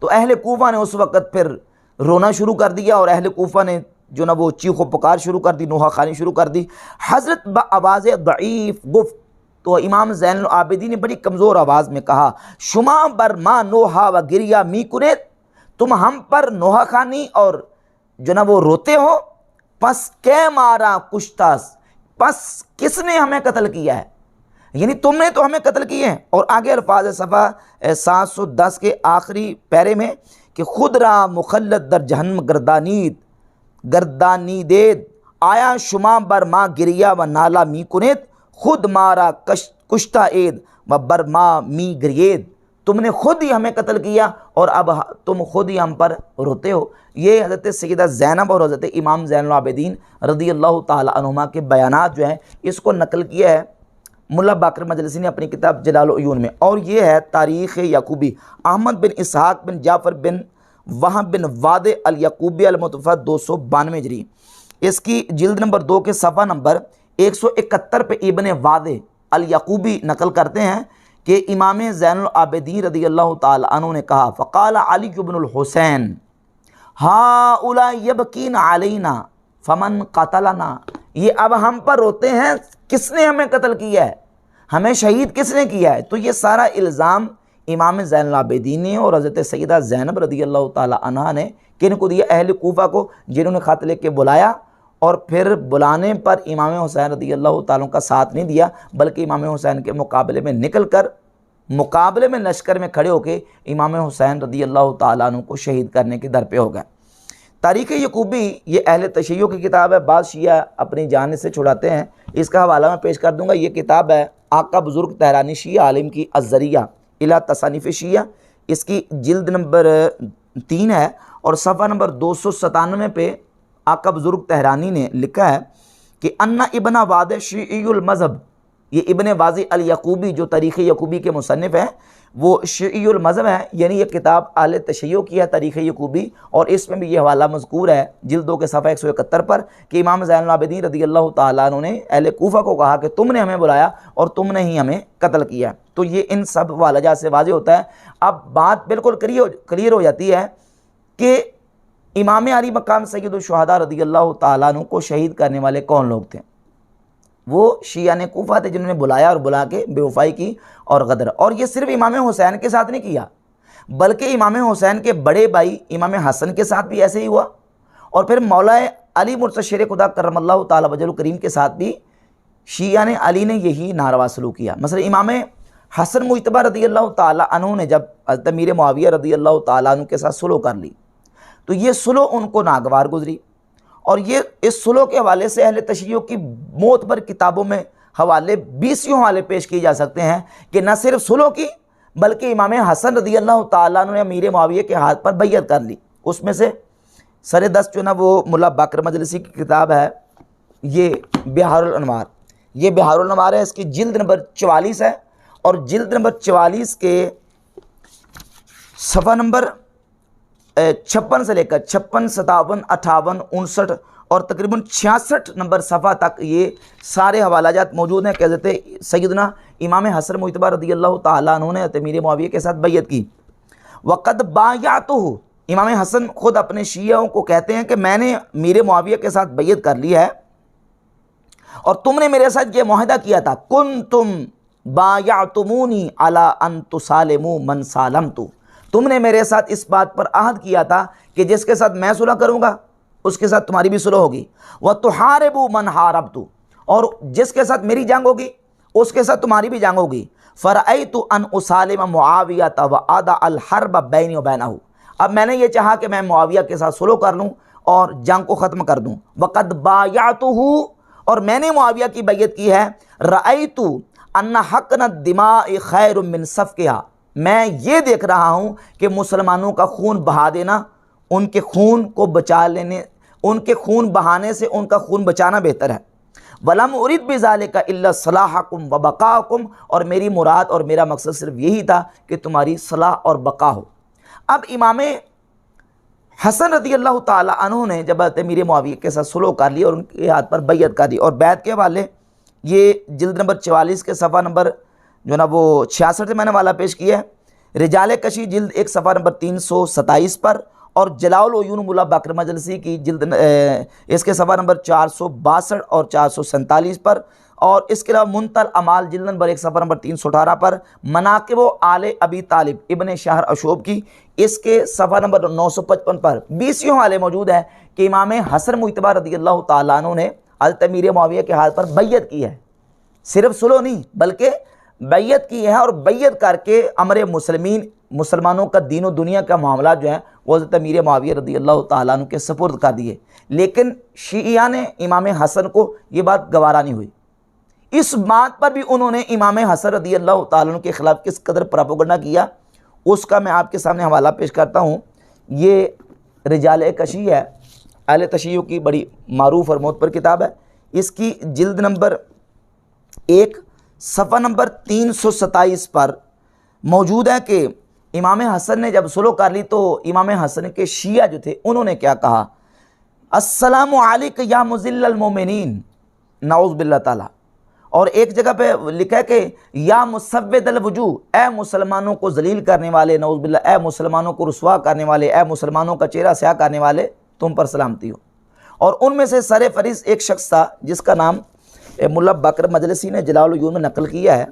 तो अहले कूफा ने उस वक़्त फिर रोना शुरू कर दिया और अहले कूफा ने जो ना वो चीखो पुकार शुरू कर दी, नोहा खानी शुरू कर दी। हज़रत ब आवाज़ दईफ़ गुफ्त, तो इमाम ज़ैनुल आबिदीन ने बड़ी कमज़ोर आवाज़ में कहा, शुमा बरमा नोहा व गिरिया मी कुनेत, तुम हम पर नोहा खानी और जो ना वो रोते हो, पस के मारा कुश्तास, पस किसने हमें कत्ल किया है, यानी तुमने तो हमें कत्ल किए हैं। और आगे अल्फाज सफ़ा 710 के आखिरी पैरे में कि खुद रा मुखल्लत दर जहन्नम गर्दानीदेद आया शुमा बर मा गिरिया व नाला मी कुनेत, खुद मारा कुश्ता एद व बर मा मी गिरियद, तुमने खुद ही हमें कत्ल किया और अब तुम खुद ही हम पर रोते हो। ये हज़रत सैयदा ज़ैनब और हज़रत इमाम ज़ैनुल आबिदीन रज़ियल्लाहु ताला अन्हुमा के बयानात जो हैं, इसको नकल किया है मुल्ला बाकर मजलिसी ने अपनी किताब जलालुल उयून में। और ये है तारीख़ याकूबी, अहमद बिन इसहाक बिन जाफ़र बिन वहब बिन वाद अल याकूबी अल मुतवफ़ा 292 हिजरी, इसकी जिल्द नंबर 2 के सफ़ा नंबर 171 पे इब्न वाद अल याकूबी नकल करते हैं कि इमाम ज़ैनुल आबिदीन रज़ियल्लाहु ताला अन्हु ने कहा, फ़क़ाल अली इब्नुल हुसैन हाउला यबकीन अलैना फमन क़तलना, ये अब हम पर रोते हैं, किसने हमें कत्ल किया है, हमें शहीद किसने किया है। तो ये सारा इल्ज़ाम इमाम ज़ैनुल आबिदीन ने और हज़रत सैयदा ज़ैनब रज़ियल्लाहु ताला अन्हा ने किन को दिया, अहले कूफा को, जिन्होंने ख़त लेके बुलाया और फिर बुलाने पर इमाम हुसैन रज़ियल्लाहु ताला का साथ नहीं दिया, बल्कि इमाम हुसैन के मुकाबले में निकल कर मुकाबले में लश्कर में खड़े होकर इमाम हुसैन रज़ियल्लाहु ताला अन्हु को शहीद करने के दर पे हो गए। तारीख़ याकूबी ये अहले तशय्युअ की किताब है, बाद शिया अपनी जान से छुड़ाते हैं, इसका हवाला मैं पेश कर दूंगा। ये किताब है आका बुज़ुर्ग तहरानी शिया आलिम की अज़रिया इला तसानिफ़ शिया, इसकी जिल्द नंबर 3 है और सफ़ा नंबर 297 पे आका बुज़ुर्ग तहरानी ने लिखा है कि अन्ना इब्न वाद शीईयुल मज़हब, ये इब्न वाज़ी अल यकूबी जो तारीख़ यकूबी के मुसन्निफ़ हैं वो शीईयुल मज़हब है, यानी ये किताब आले तशय्यो की है तारीख़ यकूबी, और इसमें भी ये हवाला मज़कूर है जिल्द 2 के सफ़ा 171 पर कि इमाम ज़ैनुल आबिदीन रज़ियल्लाहु ताला अन्हु ने अहले कूफ़ा को कहा कि तुमने हमें बुलाया और तुमने ही हमें कत्ल किया। तो ये इन सब वालजा से वाज़े होता है। अब बात बिल्कुल क्लियर हो जाती है कि इमाम अली मकाम सय्यदुल शुहदा रज़ियल्लाहु ताला अन्हु को शहीद करने वाले कौन लोग थे। वो शिया कूफा थे जिन्होंने बुलाया और बुला के बेवफाई की और गदर। और ये सिर्फ इमाम हुसैन के साथ नहीं किया, बल्कि इमाम हुसैन के बड़े भाई इमाम हसन के साथ भी ऐसे ही हुआ, और फिर मौला अली मुर्तज़ा खुदा करमल्लाहु ताला वजहुल करीम के साथ भी शिया ने अली ने यही नारवा सलूक किया। मसलन इमाम हसन मुज्तबा रज़ियल्लाहु ताला अन्हु ने जब हज़रत अमीर मुआविया रज़ियल्लाहु ताला अन्हु के साथ सुलह कर ली तो ये सुलह उनको नागवार गुजरी, और ये इस सुलह के हवाले से अहले तशय्यो की मौत पर किताबों में हवाले 20 हवाले पेश किए जा सकते हैं कि न सिर्फ सुलह की बल्कि इमाम हसन रज़ियल्लाहु ताला अन्हु ने अमीर मुआविया के हाथ पर बैयत कर ली। उसमें से सरे 10 जो ना वो मुल्ला बाकर मजलिसी की किताब है, ये बिहारुल अनवार, ये बिहारुल अनवार है, इसकी जिल्द नंबर 44 है, और जिल्द नंबर 44 के सफ़ा नंबर 56 से लेकर 56, 57, 58, 59 और तकरीबन 66 नंबर सफ़ा तक ये सारे हवालाजात मौजूद हैं। कहते थे सैयदना इमाम हसन मुज्तबा रज़ियल्लाहु ताला अन्हु ने अमीर मुआविया के साथ बैयत की। वक़द बायअतुहु, इमाम हसन खुद अपने शियाओं को कहते हैं कि मैंने अमीर मुआविया के साथ बैयत कर ली है और तुमने मेरे साथ ये मुआहदा किया था, कुंतुम बायअतुमूनी अला अन तुसालिमू मन सालमतु, तुमने मेरे साथ इस बात पर अहद किया था कि जिसके साथ मैं सुलह करूंगा उसके साथ तुम्हारी भी सुलह होगी। वह तुहारिबू मन हारबतु, और जिसके साथ मेरी जंग होगी उसके साथ तुम्हारी भी जंग होगी। फ़रअयतु अन उसालिम मुआविया व आदा अल हर्ब बैनी व बैनहु, अब मैंने ये चाहा कि मैं मुआविया के साथ सुलह कर लूँ और जंग को ख़त्म कर दूँ। वक़द बायअतुहु, और मैंने मुआविया की बैयत की है। रअयतु अन्ना हक़्न दिमाए खैर मिन सफ़किहा, मैं ये देख रहा हूँ कि मुसलमानों का खून बहा देना, उनके खून को बचा लेने, उनके खून बहाने से उनका खून बचाना बेहतर है। वलम उरिद बिज़ालिका इल्ला सलाहकुम व बक़ाकुम, और मेरी मुराद और मेरा मकसद सिर्फ यही था कि तुम्हारी सलाह और बका हो। अब इमाम हसन रज़ियल्लाहु ताला अन्हु ने जब अमीर मुआविया के साथ सुलह कर ली और उनके हाथ पर बैयत कर दी, और बैत के हवाले ये जिल्द नंबर 44 के सफ़ा नंबर जो ना वो 66 से मैंने वाला पेश किया है, रिजाल कशी जिल्द 1 सफ़ा नंबर 327 पर, और जलाउल उयून मुल्ला बाकर मजलिसी की जिल्द इसके सफ़ा नंबर 462 और 447 पर, और इसके अलावा मुंतल अमाल जिल्द नंबर 1 सफ़ा नंबर 318 पर, मनाक़िब आले अबी तालिब इब्न शहर अशूब की इसके सफ़ा नंबर 955 पर 20 वाले मौजूद है कि इमाम हसन मुज्तबा रज़ियल्लाहु ताला अन्हु ने हज़रत अमीर मुआविया के हाथ पर बैयत की है, सिर्फ सुलह नहीं बल्कि बैयत की है, और बैयत करके अमर मुसलमीन मुसलमानों का दीन और दुनिया का मामला जो है वो हज़रत अमीर मुआविया रज़ियल्लाहु ताला अन्हु के सपुर्द कर दिए। लेकिन शिया ने इमाम हसन को ये बात गवारा नहीं हुई। इस बात पर भी उन्होंने इमाम हसन रज़ियल्लाहु ताला अन्हु के ख़िलाफ़ किस कदर प्रोपेगेंडा किया उसका मैं आपके सामने हवाला पेश करता हूँ। ये रिजाल कशी है, अहले तशय्यो की बड़ी मारूफ और मोतबर किताब है। इसकी जिल्द नंबर 1 सफ़ा नंबर 327 पर मौजूद है कि इमाम हसन ने जब सुलह कर ली तो इमाम हसन के शिया जो थे उन्होंने क्या कहा, अस्सलामु अलैका या मुज़िल्लल मोमिनीन, नाउज़ बिल्लाह ताला। और एक जगह पे लिखा है कि या मुसव्विदल वजूह, ए मुसलमानों को जलील करने वाले, नाउज़ बिल्लाह, ए मुसलमानों को रुसवा करने वाले, ए मुसलमानों का चेहरा स्याह करने वाले, तुम पर सलामती हो। और उनमें से सरे फरीज एक शख्स था जिसका नाम मुल्ला बाकर मजलिसी ने जलाउल उयून में नकल किया है,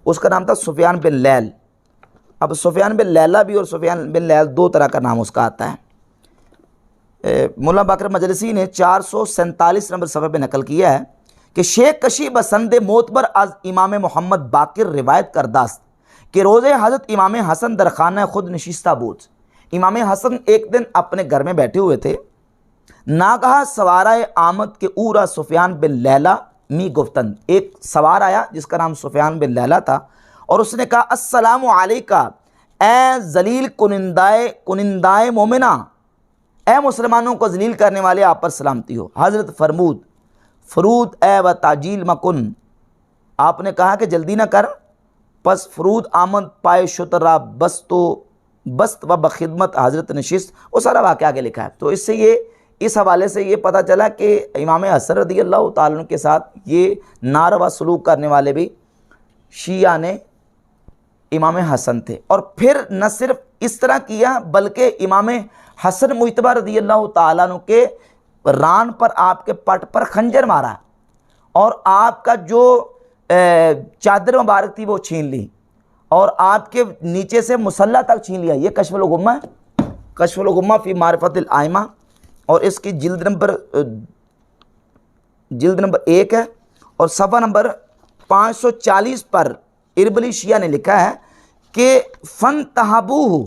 उसका नाम था सुफियान बिन लैल। अब सुफियान बिन लैला भी और सुफियान बिन लैल दो तरह का नाम उसका आता है। मुल्ला बाकर मजलिसी ने 447 नंबर सफ़े पे नकल किया है कि शेख कशी बसंद मोतबर आज इमाम मोहम्मद बाकिर रिवायत करदास्त कि रोज़े हज़रत इमाम हसन दरखाना खुद नशिस्ता बोझ, इमाम हसन एक दिन अपने घर में बैठे हुए थे, नागहा सवारा आमद के ऊरा सुफियान बिन लैला मी गुफ्तन, एक सवार आया जिसका नाम सुफियान बिन लैला था, और उसने कहा अस्सलामु अलैका ए जलील कुनिंदाए मोमिना, ए मुसलमानों को जलील करने वाले आप पर सलामती हो। हज़रत फरमूद फरूद ए व ताजील मकुन, आपने कहा कि जल्दी ना कर, पस फरूद आमद पाए शुतरा बस्त व बखिदमत हज़रत नशिस्त, वो सारा वाक़या आगे लिखा है। तो इससे ये इस हवाले से ये पता चला कि इमाम हसन रज़ियल्लाहु ताला अन्हु के साथ ये नारवा सलूक करने वाले भी शिया ने इमाम हसन थे। और फिर न सिर्फ इस तरह किया बल्कि इमाम हसन मुज्तबा रज़ियल्लाहु ताला अन्हु के रान पर, आपके पट पर खंजर मारा और आपका जो चादर मुबारक थी वो छीन ली और आपके नीचे से मुसल्ला तक छीन लिया। ये कश्फुल गुम्मा है, कश्फुल गुम्मा फ़ी मारिफतिल आइमा, और इसकी जिल्द नंबर 1 है और सफ़ा नंबर 540 पर इरबली शिया ने लिखा है कि फ़न तहाबूहु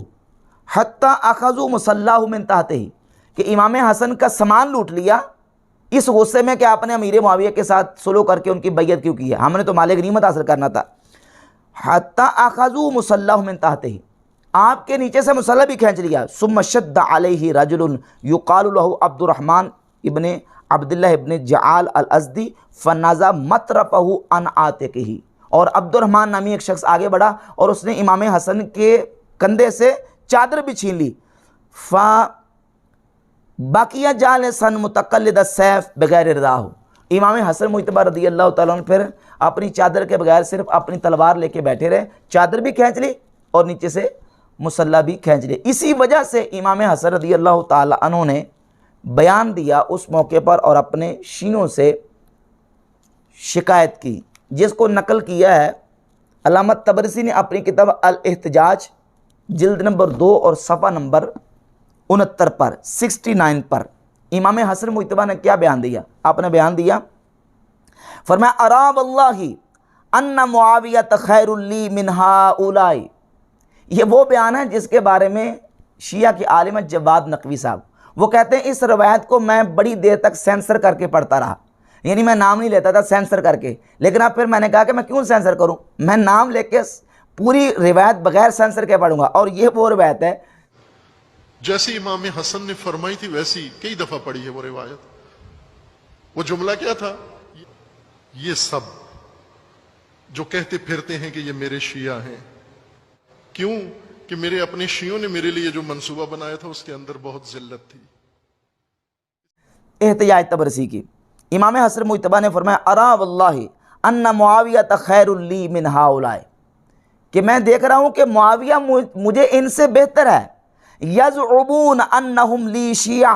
हत्ता अखज़ू मुसल्लाहु मिन तहतिही, कि इमाम हसन का सामान लूट लिया इस गुस्से में कि आपने अमीर मुआविया के साथ सुलह करके उनकी बैयत क्यों की है, हमने तो माले गनीमत हासिल करना था। हत्ता अखज़ू मुसल्लाहु मिन तहतिही, आपके नीचे से मुसल्ला भी खींच लिया। सुम्मा शद्दा अलैहि रजुलुन युक़ालु लहु अब्दुर्रहमान इब्ने अब्दुल्लाह इब्ने जआल अल अज़दी फ़नज़ा मतरफ़हु अन आतिक़िही, और अब्दुर्रहमान नामी एक शख्स आगे बढ़ा और उसने इमाम हसन के कंधे से चादर भी छीन ली। बाकिया जालिसन मुतक़ल्लिद सैफ बगैर रिदाहु, इमाम हसन मुज्तबा रज़ियल्लाहु ताला अन्हु फिर अपनी चादर के बगैर सिर्फ अपनी तलवार लेके बैठे रहे, चादर भी खींच ली और नीचे से मुसल्ला भी खींच लिया। इसी वजह से इमाम हसन रज़ियल्लाहु ताला अन्हु ने बयान दिया उस मौके पर और अपने शीनों से शिकायत की, जिसको नकल किया है अल्लामा तबरसी ने अपनी किताब अल इहतिजाज जिल्द नंबर 2 और सफ़ा नंबर 69 पर 69 पर। इमाम हसन मुज्तबा ने क्या बयान दिया? आपने बयान दिया, फरमाया अरा वल्लाहि अन्ना मुआविया खैरुल ली मिन हाउलाई। ये वो बयान है जिसके बारे में शिया के आलिम जवाद नकवी साहब वो कहते हैं इस रवायत को मैं बड़ी देर तक सेंसर करके पढ़ता रहा, यानी मैं नाम नहीं लेता था सेंसर करके, लेकिन अब फिर मैंने कहा कि मैं क्यों सेंसर करूं, मैं नाम लेके पूरी रिवायत बगैर सेंसर के पढ़ूंगा। और ये वो रिवायत है जैसी इमाम हसन ने फरमाई थी वैसी कई दफा पढ़ी है वो रिवायत। वो जुमला क्या था? ये सब जो कहते फिरते हैं कि ये मेरे शिया हैं, क्यों कि मेरे अपने शियों ने मेरे लिए जो मंसूबा बनाया था उसके अंदर बहुत जिल्लत थी। एहतिजाज तबरसी की इमाम हसन मुज्तबा ने फरमाया अरा वल्लाहि अन्ना मुआविया खैरुल ली मिन हाउलाई, कि मैं देख रहा हूं कि मुआविया मुझे इनसे बेहतर है। यज़उबून अन्नहुम ली शिया,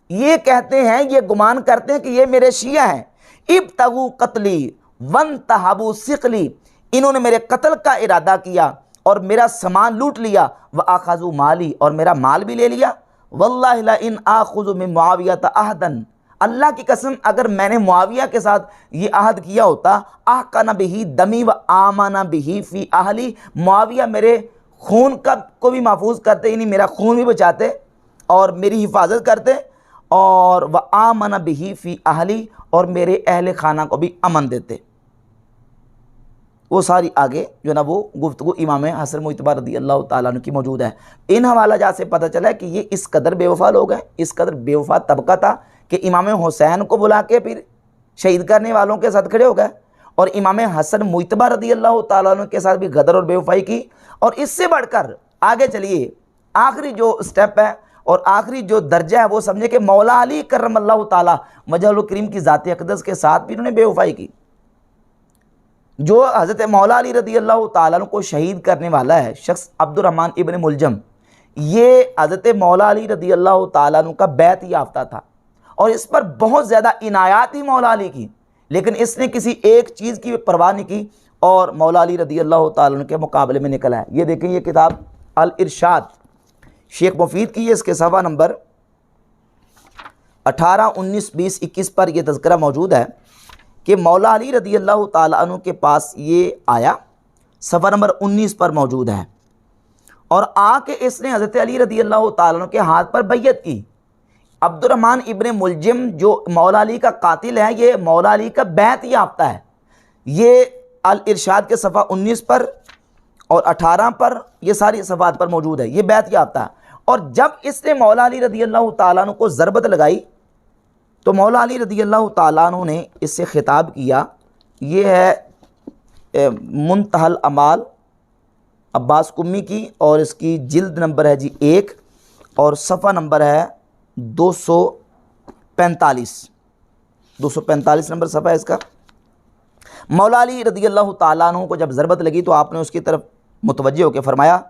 ये कहते हैं, ये गुमान करते हैं कि ये मेरे शिया हैं। इब्तगू कत्ली वन तहाबू सिकली, इन्होंने मेरे कत्ल का इरादा किया और मेरा सामान लूट लिया। व आखज़ू माली, और मेरा माल भी ले लिया। वल्लाहि ला इन आखुज़ु मिन मुआविया अहदन, अल्लाह की कसम अगर मैंने मुआविया के साथ ये अहद किया होता, आकाना बिही दमी व आमाना बिही फी आहली, मुआविया मेरे खून का को भी महफूज करते, यानी मेरा खून भी बचाते और मेरी हिफाजत करते, और व आमना बिही फी आहली, और मेरे अहले खाना को भी अमन देते। वो सारी आगे जो ना वो गुफ्तगू इमाम हसन मुज्तबा रज़ियल्लाहु ताला अन्हु की मौजूद है। इन हवाला जा से पता चला है कि ये इस कदर बेवफा लोग हैं, इस कदर बेवफा तबका था कि इमाम हुसैन को बुला के फिर शहीद करने वालों के साथ खड़े हो गए और इमाम हसन मुज्तबा रज़ियल्लाहु ताला अन्हु के साथ भी गदर और बेवफाई की। और इससे बढ़कर आगे चलिए, आखिरी जो स्टेप है और आखिरी जो दर्जा है वो समझे कि मौला अली करमल्लाहु ताला वजहुल करीम की ज़ात अक़दस के साथ भी उन्होंने बेवफाई की। जो हज़रत मौला अली रज़ियल्लाहु ताला को शहीद करने वाला है शख्स अब्दुर्रहमान इब्ने मुलजम, ये हज़रत मौला अली रज़ियल्लाहु ताला का बैत याफ्ता था और इस पर बहुत ज़्यादा इनायात ही मौला अली की, लेकिन इसने किसी एक चीज़ की परवाह नहीं की और मौला अली रज़ियल्लाहु ताला के मुकाबले में निकला है। ये देखें, ये किताब अल इरशाद शेख मुफीद की है, इसके सफ़ा नंबर 18, 19, 20, 21 पर यह तज़किरा मौजूद है कि मौला अली रज़ियल्लाहु ताला अन्हु के पास ये आया, सफ़ा नंबर 19 पर मौजूद है, और आके इसने हज़रत अली रज़ियल्लाहु ताला अन्हु के हाथ पर बैयत की। अब्दुर्रहमान इब्ने मुलजिम जो मौला अली का कातिल है, ये मौला अली का बैत याफ्ता है। ये अल इरशाद के सफ़ा 19 पर और 18 पर ये सारी सफ़ात पर मौजूद है, ये बैत याफ्ता है। और जब इसने मौला अली रज़ियल्लाहु ताला अन्हु को ज़रबत लगाई तो मौला अली रज़ी अल्लाह ताला अन्हु ने इससे खिताब किया। ये है मुंतहल अमाल अब्बास कुम्मी की, और इसकी जिल्द नंबर है जी 1 और सफ़ा नंबर है 245 नंबर सफ़ा है इसका। मौला अली रज़ी अल्लाह ताला अन्हु को जब ज़रबत लगी तो आपने उसकी तरफ मुतवज्जे होकर फरमाया,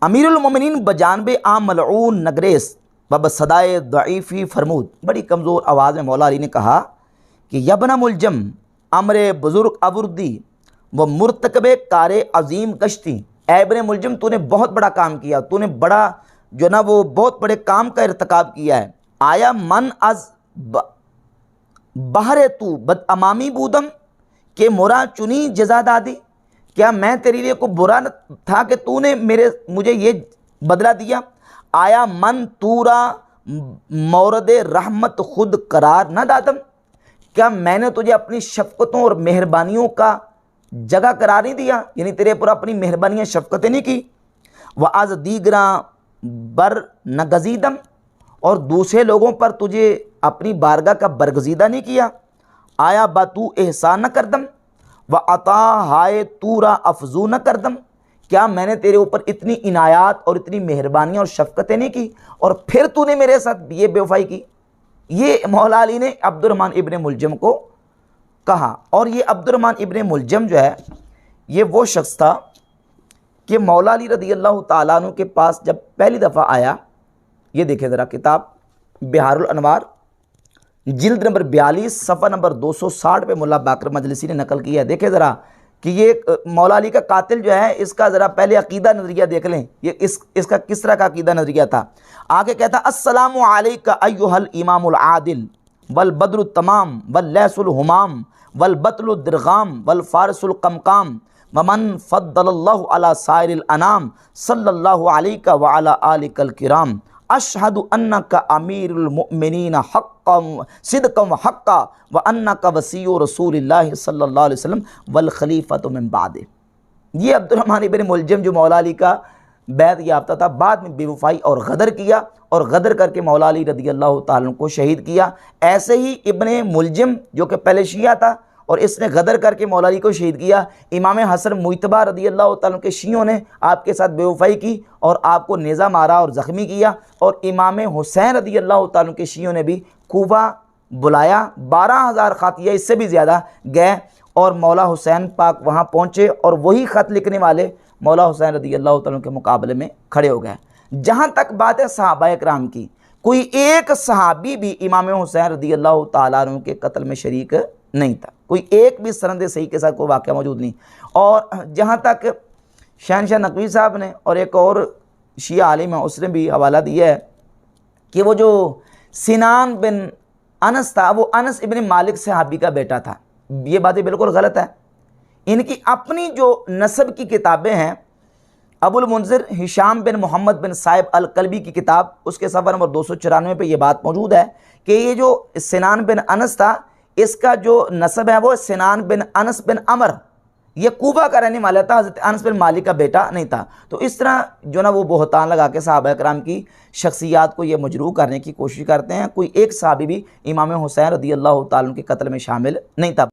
अमीरुल मोमिनीन बजानबे आम मलऊन नगरेस बब सदाए दईफ़ी फरमूद। बड़ी कमज़ोर आवाज़ में मौला अली ने कहा कि यबना मुलजम अमरे बुज़ुर्ग अबुर्दी व मुर्तकबे कारे अज़ीम कश्ती। इब्ने मुलजम तूने बहुत बड़ा काम किया, तूने बड़ा जो ना वो बहुत बड़े काम का इर्तिकाब किया है। आया मन अज बहरे तू बद अमामी बूदम के मुरा चुनी जजा दादी। क्या मैं तेरे लिए को बुरा था कि तूने मुझे ये बदला दिया। आया मन तूरा मौरद रहमत खुद करार न दादम। क्या मैंने तुझे अपनी शफ़क़तों और मेहरबानियों का जगह करार नहीं दिया, यानी तेरे पर अपनी मेहरबानियाँ शफ़क़तें नहीं की। वह आज दीगरा बर न गजीदम, और दूसरे लोगों पर तुझे अपनी बारगाह का बरगजीदा नहीं किया। आया बातू एहसान न करदम व अता हाय तूरा अफजू न करदम। क्या मैंने तेरे ऊपर इतनी इनायात और इतनी मेहरबानियाँ और शफ़क़तें नहीं की, और फिर तूने मेरे साथ ये बेवफाई की। ये मौला अली ने अब्दुर्रहमान इब्ने मुलजम को कहा। और ये अब्दुर्रहमान इब्ने मुलजम जो है ये वो शख्स था कि मौला अली रज़ी अल्लाह ताला अन्हु के पास जब पहली दफ़ा आया, ये देखें ज़रा किताब बिहारुल अनवार जिल्द नंबर 42 सफ़ा नंबर 260 पे मुल्ला बाकर मजलिसी ने नकल किया है। देखें ज़रा कि ये मौला अली का कातिल जो है इसका ज़रा पहले अकीदा नज़रिया देख लें, ये इसका किस तरह का अकीदा नज़रिया था। आगे कहता अस्सलामु अलैका अय्युहल इमामुल आदिल वल बद्रुत तमाम वल लैसुल हुमाम वल बतलुद दिरगाम वल फारसुल कमकाम वमन फद्दलल्लाहु अला साइरिल अनाम सल्लल्लाहु अलैका व अला आलिकल किराम अशहदु अन्नका अमीरुल मुमिनीन हक्कम सिद्क़म व हक्का व अन्नका वसीयु रसूलिल्लाहि सल्लल्लाहु अलैहि वसल्लम वल खलीफतु मिन बादे। ये अब्दुर्रहमान इब्ने मुलजम जो मौला अली का बैत याफ्ता था, बाद में बेवफाई और गदर किया, और गदर करके मौला अली रज़ी अल्लाह ताला को शहीद किया। ऐसे ही इब्ने मुलजम जो कि पहले शिया था और इसने गदर करके मौला अली को शहीद किया। इमाम हसन मुइतबा रज़ी अल्लाह ताला के शियों ने आपके साथ बेवफाई की और आपको नेज़ा मारा और ज़ख्मी किया। और इमाम हुसैन रज़ी अल्लाह ताला के शियों ने भी कूफा बुलाया, 12,000 ख़ातिया इससे भी ज़्यादा गए और मौला हुसैन पाक वहाँ पहुँचे और वही ख़त लिखने वाले मौला हुसैन रज़ी अल्लाह ताला के मुकाबले में खड़े हो गए। जहाँ तक बात है सहाबाए किराम की, कोई एक सहाबी भी इमाम हुसैन रज़ी अल्लाह ताला अन्हु के कत्ल में शरीक नहीं था। कोई एक भी सनद सही के साथ कोई वाक़या मौजूद नहीं। और जहाँ तक शहनशाह नकवी साहब ने और एक और शिया आलिम है उसने भी हवाला दिया है कि वो जो सिनान बिन अनस था वो अनस इब्न मालिक सहाबी का बेटा था। ये बातें बिल्कुल गलत है। इनकी अपनी जो नसब की किताबें हैं, अबुल मुंज़िर हिशाम बिन मोहम्मद बिन साहिब अल कल्बी की किताब, उसके सफ़ा नंबर 294 पे ये बात मौजूद है कि ये जो सिनान बिन अनस था इसका जो नसब है वो सिनान बिन अनस बिन अमर, ये कूफा का रहने वाला था, हज़रत अनस बिन मालिक का बेटा नहीं था। तो इस तरह जो ना वो बोहतान लगा के सहाबा कराम की शख्सियात को ये मजरूह करने की कोशिश करते हैं। कोई एक सहाबी भी इमाम हुसैन रज़ी अल्लाह ताला के कत्ल में शामिल नहीं था।